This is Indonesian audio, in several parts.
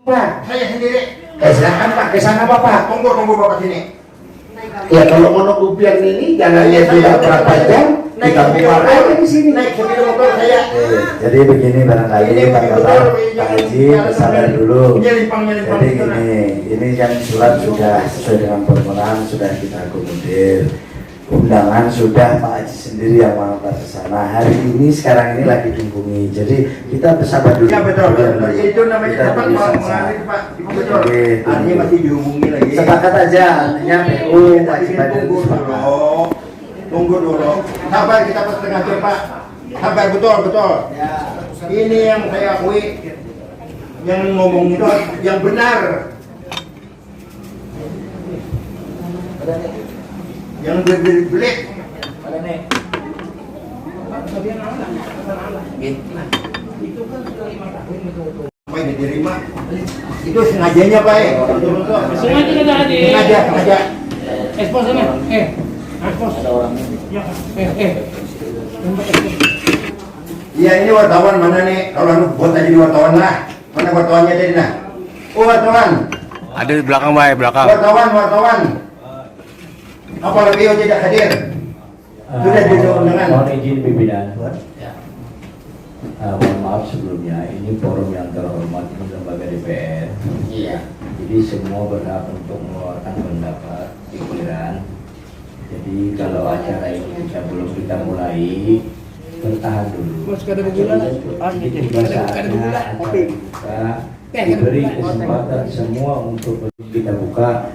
Pak, Saya sendiri. silakan Pak, ke sana Bapak. Tunggu Bapak sini. Ya kalau menunggu pian ini jalannya sudah berapa jam, kita bubar aja di sini. Naik sepeda motor saya. Jadi begini barangkali Pak Kabar, Pak Haji bersabar dulu. Jadi ini kan surat sudah sesuai dengan permohonan sudah kita akomodir. Undangan sudah Pak Haji sendiri yang mengantar ke sana. Hari ini sekarang ini lagi dihubungi. Jadi kita bersabar dulu. Ya betul. Itu namanya apa Pak? Betul. Artinya masih dihubungi lagi. Sepakat aja, artinya PU wajiban Tunggu dulu. Sabar kita setengah jam Pak. Sabar betul. Ini yang saya akui. Yang ngomong itu yang benar. Yang berbelit. Apa yang diterima? Itu sengajanya Pak. Sengaja. Ekspos sana. Ekspos. Iya ini wartawan mana nih? Kalau buat aja di wartawan lah. Mana wartawannya tadi nah? Oh wartawan. Ada di belakang, Bay, belakang. Wartawan. Apalagi tidak hadir. Sudah jadi undangan. Mohon izin pimpinan. Mohon maaf sebelumnya, ini forum yang terhormat, ini lembaga DPR. Iya. Jadi semua berhak untuk mengeluarkan pendapat, pikiran. Jadi kalau acara ini belum kita mulai, bertahan dulu. Jadi saatnya acara kita diberi kesempatan semua untuk kita buka.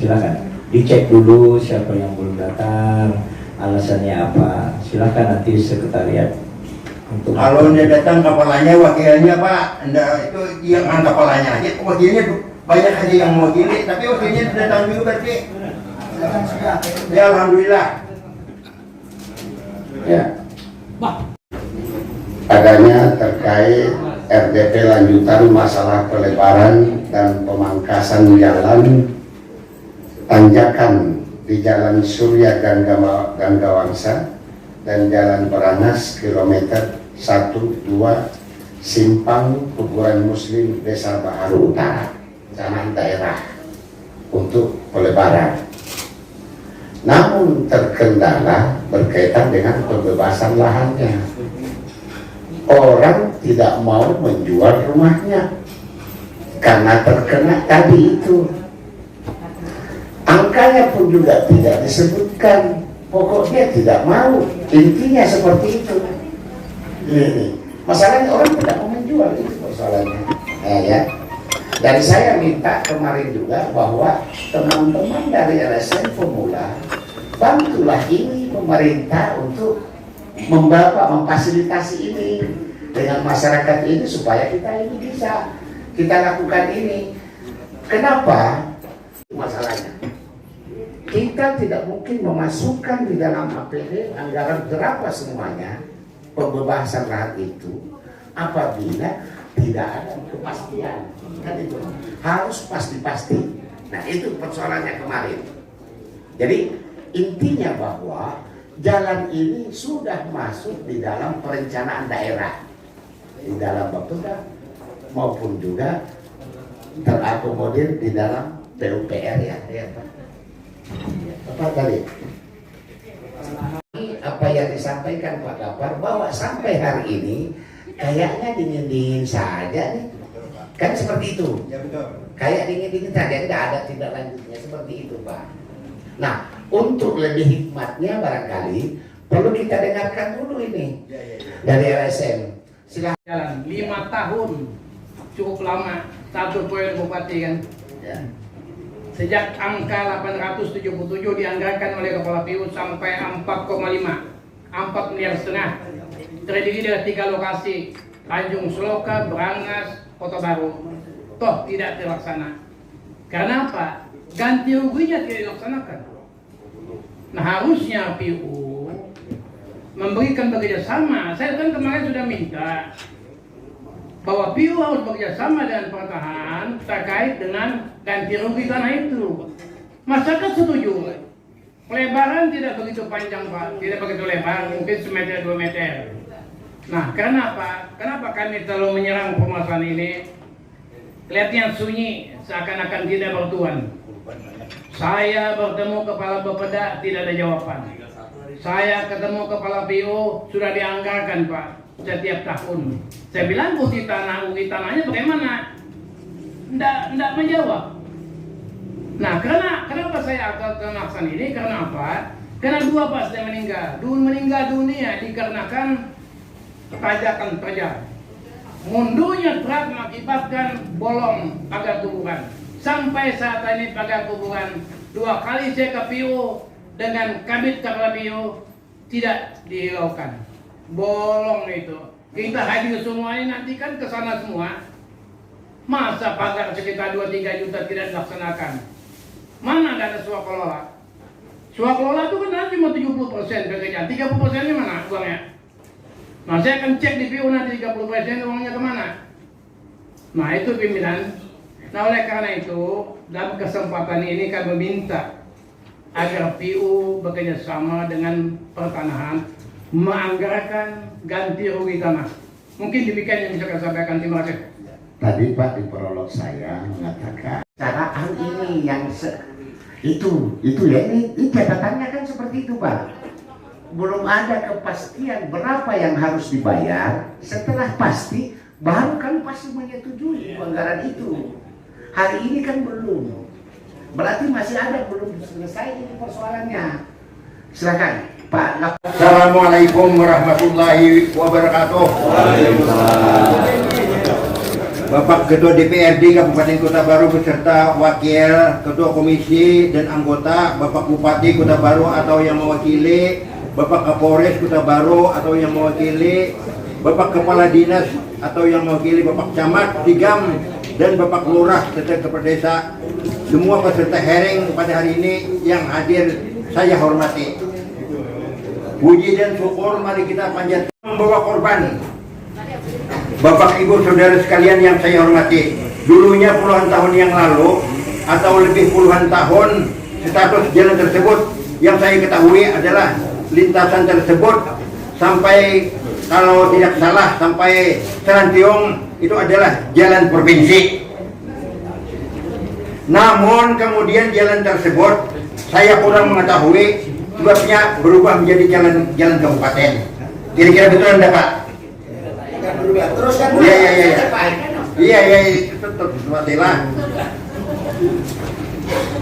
Silakan dicek dulu siapa yang belum datang, alasannya apa. Silakan nanti sekretariat untuk. Kalau dia datang kepalanya, wakilnya Pak, itu yang kepalanya aja, wakilnya banyak aja yang mewakili, tapi wakilnya datang juga berarti. Ya alhamdulillah. Ya. Adanya terkait RDP lanjutan masalah pelebaran dan pemangkasan jalan tanjakan di Jalan Surya Ganggawangsa dan Jalan Beranas kilometer 12 Simpang Kuburan Muslim Desa Baharu Utara, Kecamatan Daerah untuk pelebaran. Namun terkendala berkaitan dengan pembebasan lahannya. Orang tidak mau menjual rumahnya karena terkena tadi itu. Angkanya pun juga tidak disebutkan. Pokoknya tidak mau. Intinya seperti itu. Ini masalahnya orang tidak mau menjual, itu persoalannya. Ya. Dan saya minta kemarin juga bahwa teman-teman dari LSM Pemula bantulah ini pemerintah untuk memfasilitasi ini dengan masyarakat ini supaya kita ini bisa kita lakukan ini. Kenapa? Masalahnya kita tidak mungkin memasukkan di dalam APD anggaran berapa semuanya pembebasan lahan itu apabila tidak ada kepastian. Kan itu harus pasti-pasti. Nah itu persoalannya kemarin. Jadi intinya bahwa jalan ini sudah masuk di dalam perencanaan daerah, di dalam Bapeda maupun juga terakomodir di dalam PUPR ya Pak. Apa tadi? Apa yang disampaikan Pak Gapar bahwa sampai hari ini kayaknya dingin-dingin saja nih. Kan seperti itu. Ya betul. Kayak dingin-dingin saja, tidak ada tindak lanjutnya seperti itu Pak. Nah, untuk lebih hikmatnya barangkali perlu kita dengarkan dulu ini dari LSM. Silahkan. Jalan 5 tahun cukup lama, 1 poin bupati kan. Ya. Sejak angka 877 dianggarkan oleh Kepala PU sampai 4,5, 4,5 miliar. Terdiri dari 3 lokasi, Tanjung Seloka, Berangas, Kota Baru. Toh tidak terlaksana. Karena apa? Ganti ruginya tidak dilaksanakan. Nah harusnya PU memberikan bekerjasama. Saya kan kemarin sudah minta bahwa PU harus bekerjasama dengan pertahanan terkait dengan ganti rugi tanah itu. Masyarakat setuju. Pelebaran tidak begitu panjang Pak, tidak begitu lebar, mungkin semeter 2 meter. Nah, kenapa kami terlalu menyerang permasalahan ini? kelihatannya sunyi, seakan-akan tidak bertuan. Saya bertemu kepala Bapeda, tidak ada jawaban. Saya ketemu kepala PO, sudah dianggarkan Pak, setiap tahun. Saya bilang uji tanahnya bagaimana? Tidak menjawab. Nah, kenapa saya akan ini? Karena apa? Karena dua Pak sudah meninggal. Meninggal dunia dikarenakan tajakan terjal. Mundurnya truk mengakibatkan bolong pagar kuburan. Sampai saat ini pagar kuburan 2 kali saya ke PO dengan kabit kepala PO tidak dihiraukan. Bolong itu. Kita hadir semua ini nanti kan ke sana semua. Masa pagar sekitar 2-3 juta tidak dilaksanakan? Mana dana swakelola? Swakelola itu kan cuma 70% pekerjaan, 30%-nya mana uangnya? Nah, saya akan cek di PU nanti 30% uangnya kemana? Nah, itu pimpinan. Nah, oleh karena itu, dalam kesempatan ini kami meminta agar PU bekerja sama dengan pertanahan menganggarkan ganti rugi tanah. Mungkin demikian yang bisa saya sampaikan. Terima kasih. Tadi Pak di prolog saya mengatakan cara hal ini yang itu ya ini catatannya kan seperti itu Pak. Belum ada kepastian berapa yang harus dibayar. Setelah pasti baru kami pasti menyetujui anggaran itu. Hari ini kan belum. Berarti masih ada belum selesai ini persoalannya. Silakan Pak. Assalamualaikum warahmatullahi wabarakatuh. Bapak Ketua DPRD Kabupaten Kota Baru beserta Wakil Ketua Komisi dan anggota, Bapak Bupati Kota Baru atau yang mewakili, Bapak Kapolres Kota Baru atau yang mewakili, Bapak Kepala Dinas atau yang mewakili, Bapak Camat, Tigam, dan Bapak Lurah serta Kepala Desa, semua peserta hearing pada hari ini yang hadir saya hormati. Puji dan syukur mari kita panjatkan membawa korban. Bapak Ibu Saudara sekalian yang saya hormati, dulunya puluhan tahun yang lalu atau lebih puluhan tahun status jalan tersebut yang saya ketahui adalah lintasan tersebut sampai kalau tidak salah sampai Serantiong itu adalah jalan provinsi. Namun kemudian jalan tersebut saya kurang mengetahui sebabnya berubah menjadi jalan kabupaten. Kira-kira betul anda Pak? Teruskan dulu. Iya, tetap matilah.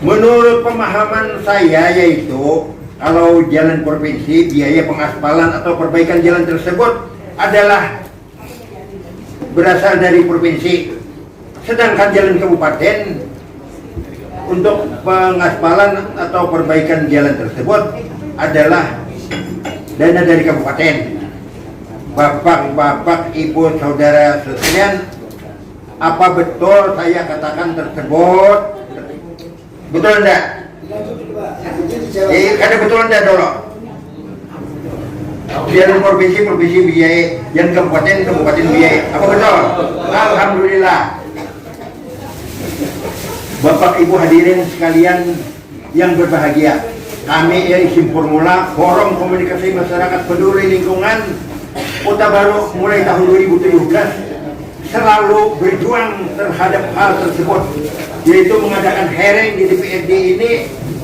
Menurut pemahaman saya yaitu kalau jalan provinsi biaya pengaspalan atau perbaikan jalan tersebut adalah berasal dari provinsi, sedangkan jalan kabupaten untuk pengaspalan atau perbaikan jalan tersebut adalah dana dari kabupaten. Bapak, Ibu, Saudara sekalian, apa betul saya katakan tersebut? Betul enggak? Ada betul enggak dulu? Jalan provinsi biaya, jalan kabupaten biaya. Apa betul? Alhamdulillah. Bapak Ibu hadirin sekalian yang berbahagia, kami dari Simpurmula Forum Komunikasi Masyarakat Peduli Lingkungan Kota Baru mulai tahun 2017 selalu berjuang terhadap hal tersebut, yaitu mengadakan hearing di DPRD ini,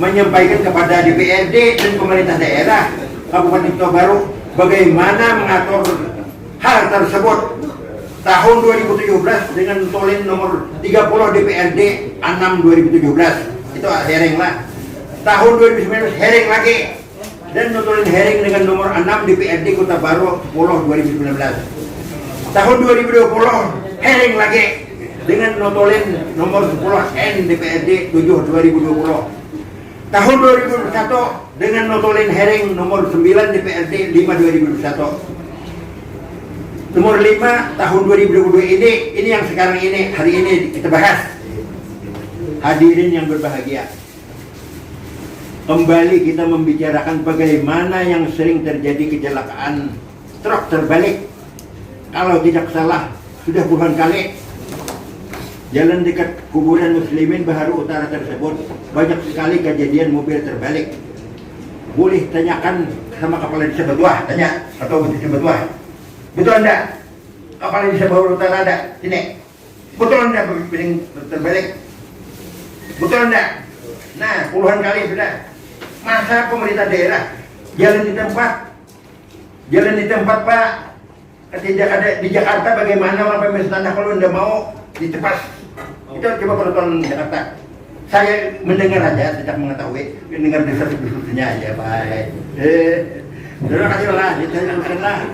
menyampaikan kepada DPRD dan pemerintah daerah Kabupaten Kota Baru bagaimana mengatur hal tersebut. Tahun 2017 dengan tolin nomor 30 DPRD 6 2017 itu hearing lah. Tahun 2019 hearing lagi dan notulin hearing dengan nomor 6 DPRD Kota Baru 10 2019. Tahun 2020 hearing lagi dengan notulin nomor 10 N DPRD 7 2020. Tahun 2021 dengan notulin hearing nomor 9 DPRD 5 2021. Nomor 5 tahun 2022 ini yang sekarang ini hari ini kita bahas. Hadirin yang berbahagia, kembali kita membicarakan bagaimana yang sering terjadi kecelakaan truk terbalik. Kalau tidak salah sudah puluhan kali jalan dekat kuburan Muslimin Baharu Utara tersebut banyak sekali kejadian mobil terbalik. Boleh tanyakan sama kepala desa Batuah, tanya atau desa Batuah. Betul anda? Kepala desa Baharu Utara ada? Sini. Betul enggak piring terbalik? Betul enggak? Nah, puluhan kali sudah. Masa pemerintah daerah jalan di tempat Pak. Di Jakarta bagaimana orang pemilik tanah kalau anda mau ditepas? Itu coba peraturan Jakarta. Saya mendengar aja, tidak mengetahui, mendengar desas-desusnya aja, Pak. Terima kasih lah, ditanyakanlah.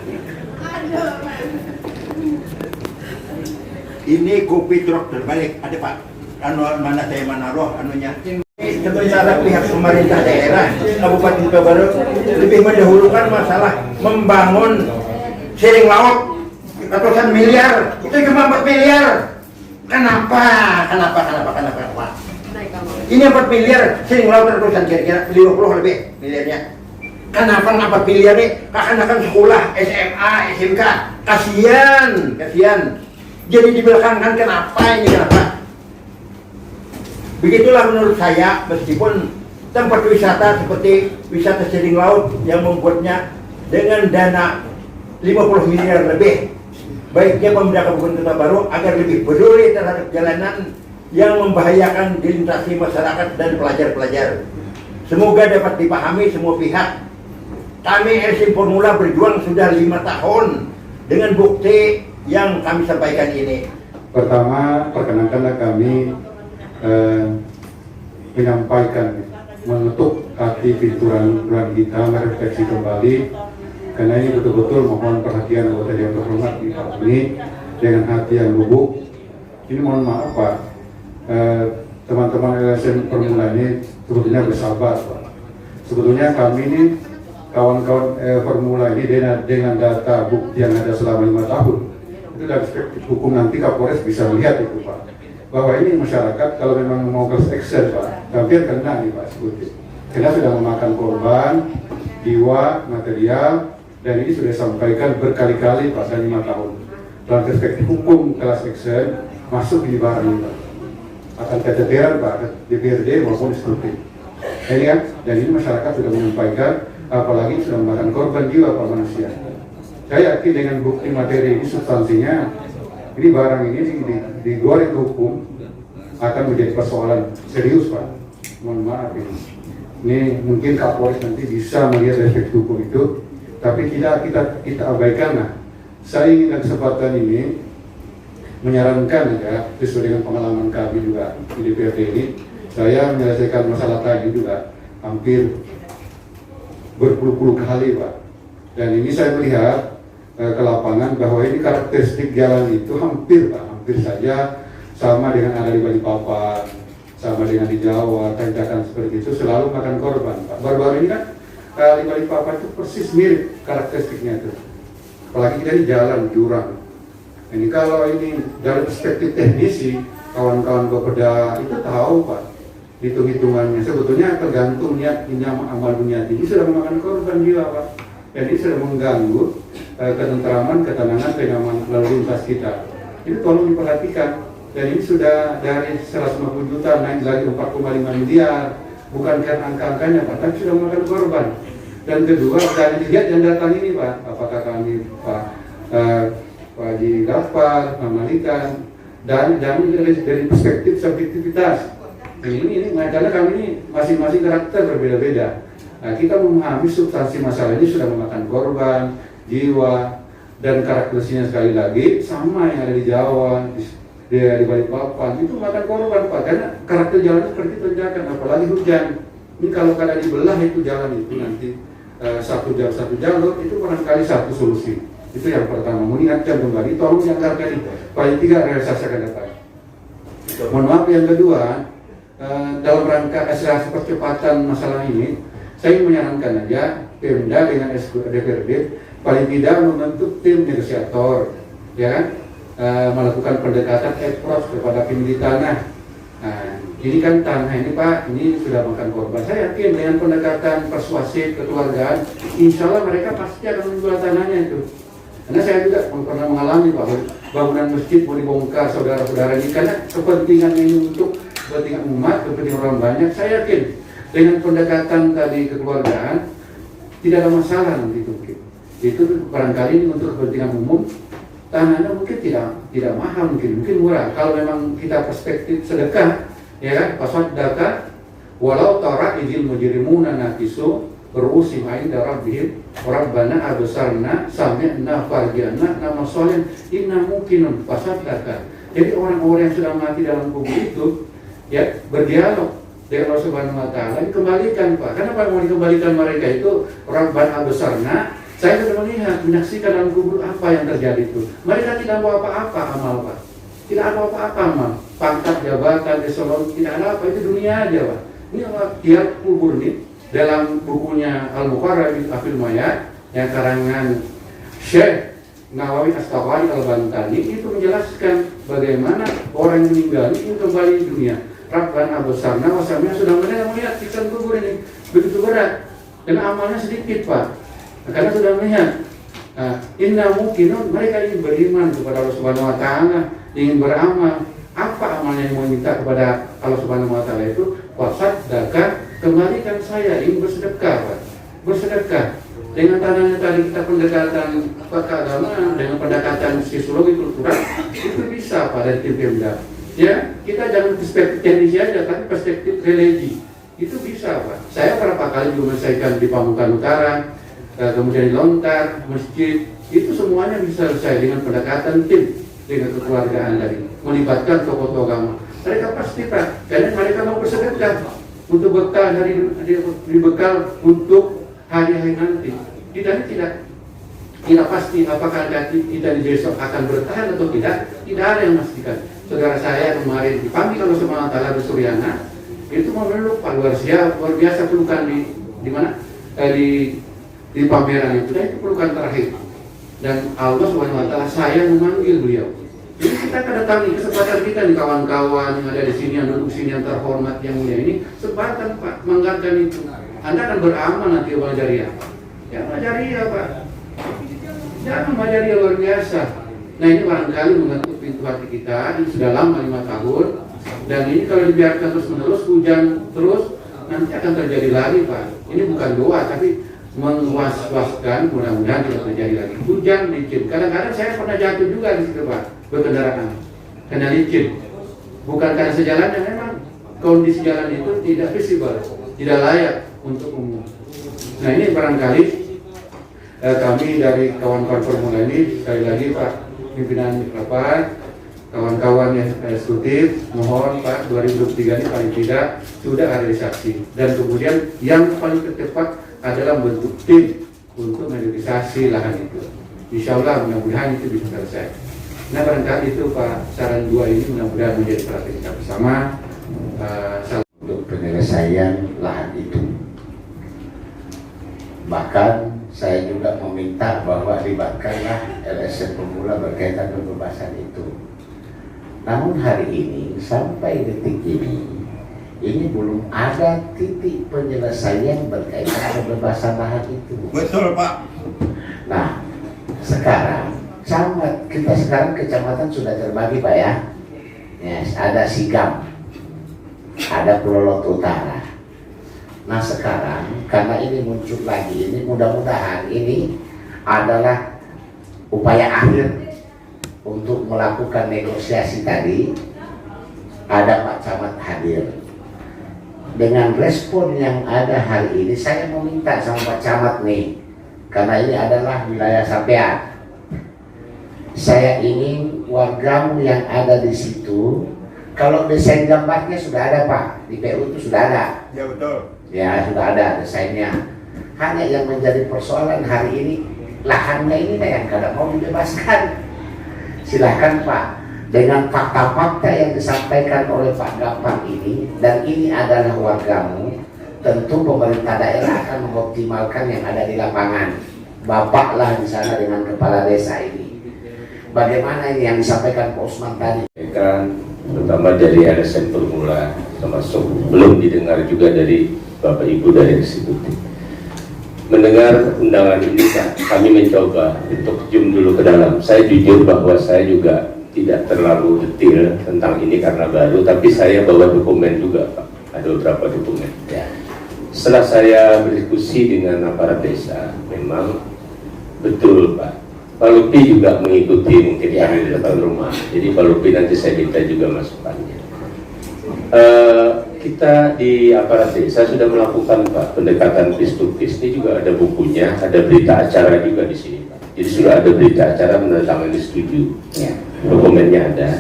Ini kopi truk terbalik, ada Pak. Mana saya menaruh anunya. Sementara pihak pemerintah daerah Kabupaten Baru lebih mendahulukan masalah membangun sharing laut ratusan miliar, itu cuma 4 miliar. Kenapa? Ini 4 miliar sharing laut ratusan, kira-kira 50 lebih miliarnya. Kenapa 4 miliar nih? Akan sekolah SMA, SMK, kasihan. Jadi dibelakangkan kenapa? Begitulah menurut saya, meskipun tempat wisata seperti wisata sharing laut yang membuatnya dengan dana 50 miliar lebih, baiknya pemerintah Kabupaten Kota Baru agar lebih peduli terhadap jalanan yang membahayakan dilintasi masyarakat dan pelajar-pelajar. Semoga dapat dipahami semua pihak. Kami LC Formula berjuang sudah 5 tahun dengan bukti yang kami sampaikan ini. Pertama, perkenankanlah kami menyampaikan, mengetuk hati pinturan kita, merefleksi kembali, karena ini betul-betul mohon perhatian anggota yang terhormat di Pak ini dengan hati yang lubuk. Ini mohon maaf Pak, teman-teman LSM Formula ini sebetulnya bersabar Pak. Sebetulnya kami ini kawan-kawan Formula ini dengan data bukti yang ada selama 5 tahun, itu dari perspektif hukum nanti Kapolres bisa melihat itu Pak, bahwa ini masyarakat kalau memang mau class action Pak, hampir kena nih Pak sebutnya. Karena sudah memakan korban, jiwa, material, dan ini sudah disampaikan berkali-kali Pak dalam 5 tahun. Dalam perspektif hukum class action masuk di barang ini Pak. Akan keteteran Pak DPRD maupun eksekutif. Ini kan, dan ini masyarakat sudah menyampaikan, apalagi sudah memakan korban jiwa Pak manusia. Saya yakin dengan bukti materi ini substansinya, ini barang ini di luar itu hukum akan menjadi persoalan serius Pak. Mohon maaf ini. Ini mungkin Kapolres nanti bisa melihat efek hukum itu, tapi kita abaikan lah. Saya ingin kesempatan ini menyarankan ya, sesuai dengan pengalaman kami juga di DPRD ini, saya menyelesaikan masalah tadi juga hampir berpuluh-puluh kali Pak. Dan ini saya melihat ke lapangan bahwa ini karakteristik jalan itu hampir saja sama dengan ada di Balikpapan, sama dengan di Jawa, tanjakan seperti itu selalu makan korban Pak. Baru-baru ini kan di Balikpapan itu persis mirip karakteristiknya itu. Apalagi kita di jalan jurang. Ini kalau ini dari perspektif teknisi, kawan-kawan Bapeda itu tahu Pak, hitung-hitungannya sebetulnya tergantung niat amal dunia ini sudah memakan korban jiwa Pak. Jadi sudah mengganggu ketentraman, ketenangan, kenyamanan lalu lintas kita. Ini tolong diperhatikan. Dan ini sudah dari 150 juta naik lagi 4,5 miliar. Bukan karena angka-angkanya Pak, tapi sudah memakan korban. Dan kedua, jangan dilihat yang datang ini Pak. Apakah kami Pak Haji Gafar, Mamalikan, dan dari perspektif subjektivitas. Ini karena kami ini masing-masing karakter berbeda-beda. Nah, kita memahami substansi masalah ini sudah memakan korban, jiwa, dan karakteristiknya sekali lagi sama yang ada di Jawa, di Balikpapan itu memakan korban Pak, karena karakter jalan seperti tanjakan, apalagi hujan. Ini kalau kada dibelah itu jalan itu nanti satu jalur itu barangkali satu solusi. Itu yang pertama, mengingatkan kembali, tolong dianggarkan itu. Paling 3 realisasi akan datang. Mohon maaf yang kedua, dalam rangka akselerasi percepatan masalah ini, saya menyarankan aja Pemda dengan DPRD paling tidak membentuk tim negosiator, ya kan, melakukan pendekatan approach kepada pemilik tanah. Nah, ini kan tanah ini Pak, ini sudah makan korban. Saya yakin dengan pendekatan persuasif kekeluargaan, insya Allah mereka pasti akan menjual tanahnya itu. Karena saya juga pernah mengalami bahwa bangunan masjid mau dibongkar saudara-saudara ini karena kepentingan ini untuk kepentingan umat, kepentingan orang banyak. Saya yakin dengan pendekatan tadi kekeluargaan tidak ada masalah nanti itu. Itu barangkali ini untuk kepentingan umum tanahnya mungkin tidak mahal, mungkin murah. Kalau memang kita perspektif sedekah, ya kan, fasaddaka walau tara idil mujrimuna nakisu berusim inda rabbihim rabbana absarna sami'na farji'na nama solin inna mungkinun fasaddaka. Jadi orang-orang yang sudah mati dalam kubur itu ya berdialog dengan Allah Subhanahu wa taala, dikembalikan Pak. Kenapa mau dikembalikan mereka itu? Rabbana absarna, saya sudah melihat, menyaksikan dalam kubur apa yang terjadi itu. Mereka tidak bawa apa-apa amal Pak. Tidak ada apa-apa amal. Pangkat, jabatan, eselon, tidak ada apa, itu dunia aja Pak. Ini tiap kubur nih, dalam bukunya Al-Muqarrar bil Afil Mayat yang karangan Syekh Nawawi As-Taqwani Al-Bantani itu menjelaskan bagaimana orang yang meninggal ini kembali di dunia. Rabbana absarna wa sami'na, sudah melihat siksa kubur ini begitu berat dan amalnya sedikit Pak. Karena sudah melihat inna mungkinun, mereka ingin beriman kepada Allah Subhanahu wa taala, ingin beramal. Apa amalnya yang mau minta kepada Allah Subhanahu wa taala itu? Wasaddaka, kembalikan saya, ingin bersedekah Pak. Bersedekah dengan tanahnya tadi kita pendekatan keagamaan, dengan pendekatan psikologi kultural itu bisa Pak dari tim Pemda. Ya, kita jangan perspektif teknis aja, tapi perspektif religi itu bisa Pak. Saya berapa kali juga menyelesaikan di Pamukan Utara, kemudian di Lontar, masjid, itu semuanya bisa selesai dengan pendekatan tim, dengan kekeluargaan tadi, melibatkan tokoh-tokoh agama. Mereka pasti Pak, karena mereka mau bersedekah untuk bekal dari bekal untuk hari-hari nanti. Tidak pasti apakah kita di besok akan bertahan atau tidak ada yang memastikan. Saudara saya kemarin dipanggil oleh Subhanahu wa taala di Suryana, itu memeluk Pak, luar biasa pelukan di mana? Di pameran itu, dan itu pelukan terakhir. Dan Allah Subhanahu wa taala saya memanggil beliau. Jadi kita kedatangi kesempatan kita nih, kawan-kawan yang ada di sini, yang duduk sini, yang terhormat, yang mulia ini, kesempatan Pak, menganggarkan itu. Anda akan beramal nanti amal jariah. Ya amal jariah Pak. Jangan amal jariah luar biasa. Nah ini barangkali mengetuk pintu hati kita, ini sudah lama 5 tahun. Dan ini kalau dibiarkan terus-menerus, hujan terus, nanti akan terjadi lagi Pak. Ini bukan doa, tapi menguas-waskan, mudah-mudahan tidak terjadi lagi. Hujan, licin. Kadang-kadang saya pernah jatuh juga di situ Pak, berkendaraan, kena licin. Bukan karena sejalannya, memang kondisi jalan itu tidak visible, tidak layak untuk umum. Nah ini barangkali kami dari kawan-kawan Formula ini, sekali lagi Pak pimpinan rapat, kawan-kawan yang eksekutif, mohon Pak 2023 ini paling tidak sudah realisasi. Dan kemudian yang paling tepat adalah bentuk tim untuk merealisasi lahan itu. Insya Allah mudah-mudahan itu bisa selesai. Nah barangkali itu Pak, saran 2 ini mudah-mudahan menjadi perhatian kita bersama untuk penyelesaian lahan itu. Bahkan saya juga meminta bahwa libatkanlah LSM Pemula berkaitan dengan pembahasan itu. Namun hari ini sampai detik ini belum ada titik penyelesaian berkaitan dengan pembahasan lahan itu. Betul Pak. Nah sekarang kita sekarang kecamatan sudah terbagi Pak ya. Yes, ada Sigam, ada Pulau Lot Utara. Nah sekarang karena ini muncul lagi, ini mudah-mudahan ini adalah upaya akhir untuk melakukan negosiasi tadi. Ada Pak Camat hadir. Dengan respon yang ada hari ini, saya meminta sama Pak Camat nih, karena ini adalah wilayah sampean. Saya ingin wargamu yang ada di situ, kalau desain gambarnya sudah ada Pak, di PU itu sudah ada. Ya betul. Ya sudah ada desainnya. Hanya yang menjadi persoalan hari ini, lahannya ini yang kadang mau dibebaskan. Silahkan Pak, dengan fakta-fakta yang disampaikan oleh Pak Gampang ini, dan ini adalah wargamu, tentu pemerintah daerah akan mengoptimalkan yang ada di lapangan. Bapaklah di sana dengan kepala desa ini. Bagaimana ini yang disampaikan Pak Usman tadi? Terutama dari LSM Formula, termasuk belum didengar juga dari Bapak Ibu dari eksekutif. Mendengar undangan ini kami mencoba untuk zoom dulu ke dalam. Saya jujur bahwa saya juga tidak terlalu detail tentang ini karena baru, tapi saya bawa dokumen juga Pak, ada beberapa dokumen. Setelah saya berdiskusi dengan aparat desa, memang betul Pak, Pak Lupi juga mengikuti mungkin kami di depan rumah. Jadi Pak Lupi nanti saya minta juga masukannya. Kita di aparat desa sudah melakukan Pak pendekatan face to face. Ini juga ada bukunya, ada berita acara juga di sini Pak. Jadi sudah ada berita acara menandatangani setuju. Ya. Dokumennya ada.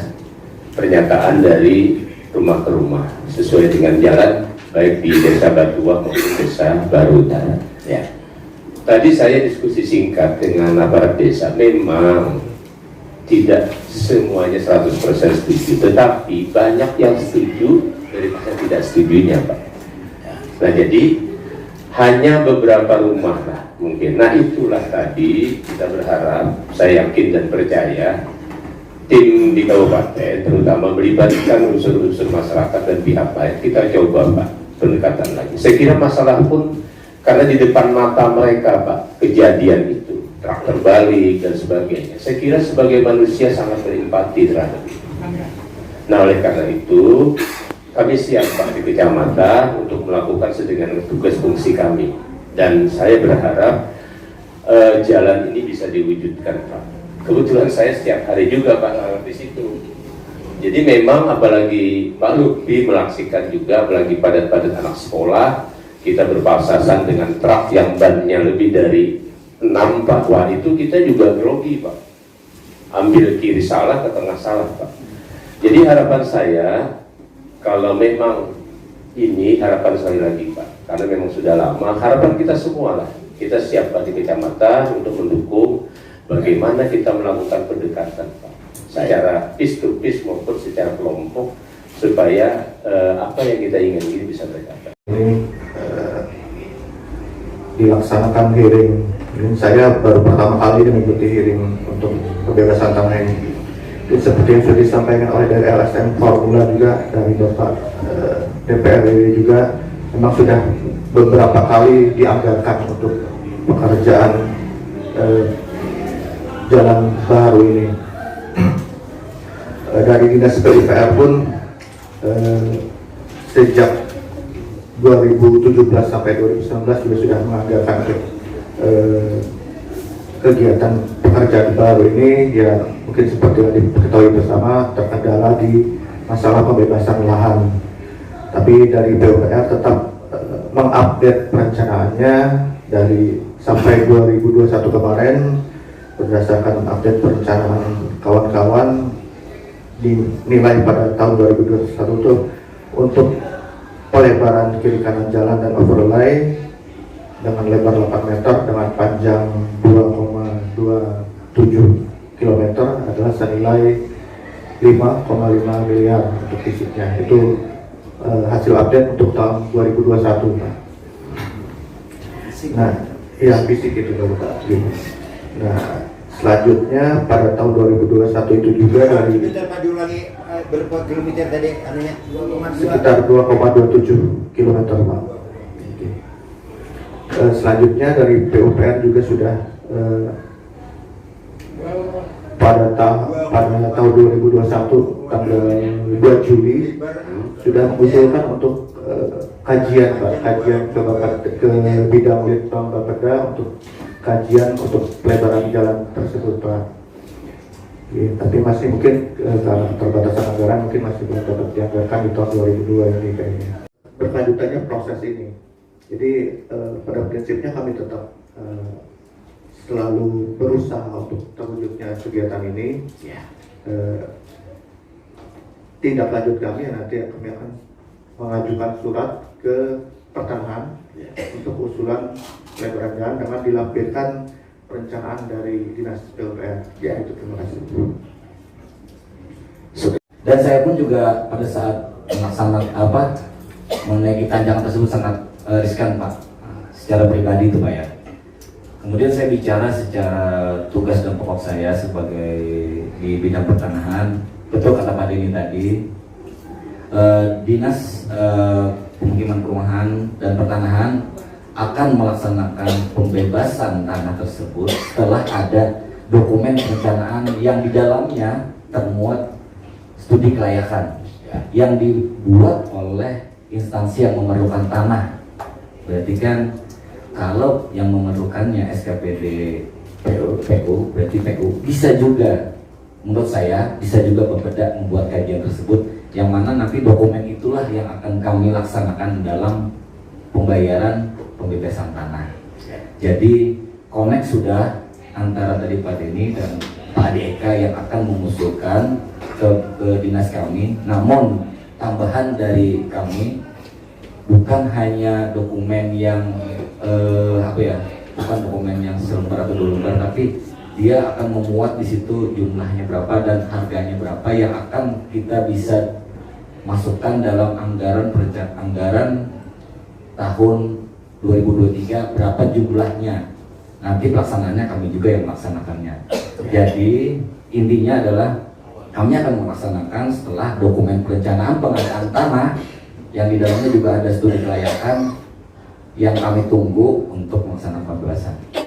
Pernyataan dari rumah ke rumah sesuai dengan jalan baik di Desa Batuah maupun Desa Baru Utara. Ya. Tadi saya diskusi singkat dengan aparat desa, memang tidak semuanya 100% setuju, tetapi banyak yang setuju daripada tidak setujunya Pak. Nah jadi hanya beberapa rumah lah mungkin. Nah itulah tadi kita berharap, saya yakin dan percaya tim di kabupaten terutama melibatkan unsur-unsur masyarakat dan pihak lain. Kita coba Pak pendekatan lagi. Saya kira masalah pun karena di depan mata mereka Pak kejadian itu, truk terbalik dan sebagainya. Saya kira sebagai manusia sangat berempati terhadap itu. Nah oleh karena itu kami siap Pak di kecamatan untuk melakukan sedemikian tugas fungsi kami. Dan saya berharap jalan ini bisa diwujudkan Pak. Kebetulan saya setiap hari juga Pak di situ. Jadi memang apalagi Pak Lupi melaksikan juga, apalagi padat-padat anak sekolah, kita berpapasan dengan truk yang bannya lebih dari 6 Pak. Wah itu kita juga grogi Pak. Ambil kiri salah, ke tengah salah Pak. Jadi harapan saya, kalau memang ini harapan sekali lagi Pak, karena memang sudah lama, harapan kita semua lah. Kita siap Pak di kecamatan untuk mendukung bagaimana kita melakukan pendekatan Pak. Secara face to face maupun secara kelompok, supaya apa yang kita ingin ini bisa tercapai. Ini dilaksanakan hearing. Ini saya baru pertama kali mengikuti hearing untuk pembebasan tanah ini. Jadi seperti yang sudah disampaikan oleh dari LSM Formula juga dari Bapak DPR juga, memang sudah beberapa kali dianggarkan untuk pekerjaan jalan baru ini. Dari Dinas PUPR pun sejak 2017 sampai 2019 juga sudah menganggarkan kegiatan pekerjaan baru ini. Ya mungkin seperti yang diketahui bersama, terkendala di masalah pembebasan lahan. Tapi dari PUPR tetap mengupdate perencanaannya dari sampai 2021 kemarin, berdasarkan update perencanaan kawan-kawan dinilai pada tahun 2021 itu untuk pelebaran kiri kanan jalan dan overlay dengan lebar 8 meter dengan panjang 2,27 km adalah senilai 5,5 miliar untuk fisiknya. Itu hasil update untuk tahun 2021 Pak. Nah, ya fisik itu Pak. Nah, selanjutnya pada tahun 2021 itu juga dari berapa kilometer tadi anunya? sekitar 2,27 km Pak. Selanjutnya dari PUPR juga sudah pada tahun 2021 tanggal 2 Juli sudah mengusulkan untuk kajian Pak, kajian ke bidang litbang Bapeda untuk kajian untuk pelebaran jalan tersebut Pak. Ya, tapi masih mungkin karena keterbatasan anggaran mungkin masih belum dapat dianggarkan di tahun 2002 ini kayaknya. Berlanjutannya proses ini. Jadi pada prinsipnya kami tetap selalu berusaha untuk terwujudnya kegiatan ini. Tindak lanjut kami nanti kami akan mengajukan surat ke pertanahan untuk usulan pelebaran jalan dengan dilampirkan perencanaan dari Dinas PUPR. Ya itu, terima kasih. Dan saya pun juga pada saat melaksanakan menaiki tanjakan tersebut sangat riskan Pak, secara pribadi itu Pak ya. Kemudian saya bicara secara tugas dan pokok saya sebagai di bidang pertanahan. Betul kata Pak Denny tadi, Dinas Pemukiman Perumahan dan Pertanahan akan melaksanakan pembebasan tanah tersebut setelah ada dokumen perencanaan yang di dalamnya termuat studi kelayakan yang dibuat oleh instansi yang memerlukan tanah. Berarti kan kalau yang memerlukannya SKPD PU berarti PU bisa juga, menurut saya bisa juga Bapeda membuat kajian tersebut, yang mana nanti dokumen itulah yang akan kami laksanakan dalam pembayaran pembebasan tanah. Jadi connect sudah antara dari Pak Denny dan Pak Adi Eka yang akan mengusulkan ke dinas kami. Namun tambahan dari kami bukan hanya dokumen yang bukan dokumen yang selembar atau 2 lembar, tapi dia akan memuat di situ jumlahnya berapa dan harganya berapa yang akan kita bisa masukkan dalam anggaran tahun 2023, berapa jumlahnya. Nanti pelaksanaannya kami juga yang melaksanakannya. Jadi intinya adalah kami akan melaksanakan setelah dokumen perencanaan pengadaan tanah yang di dalamnya juga ada studi kelayakan yang kami tunggu untuk melaksanakan pembebasan.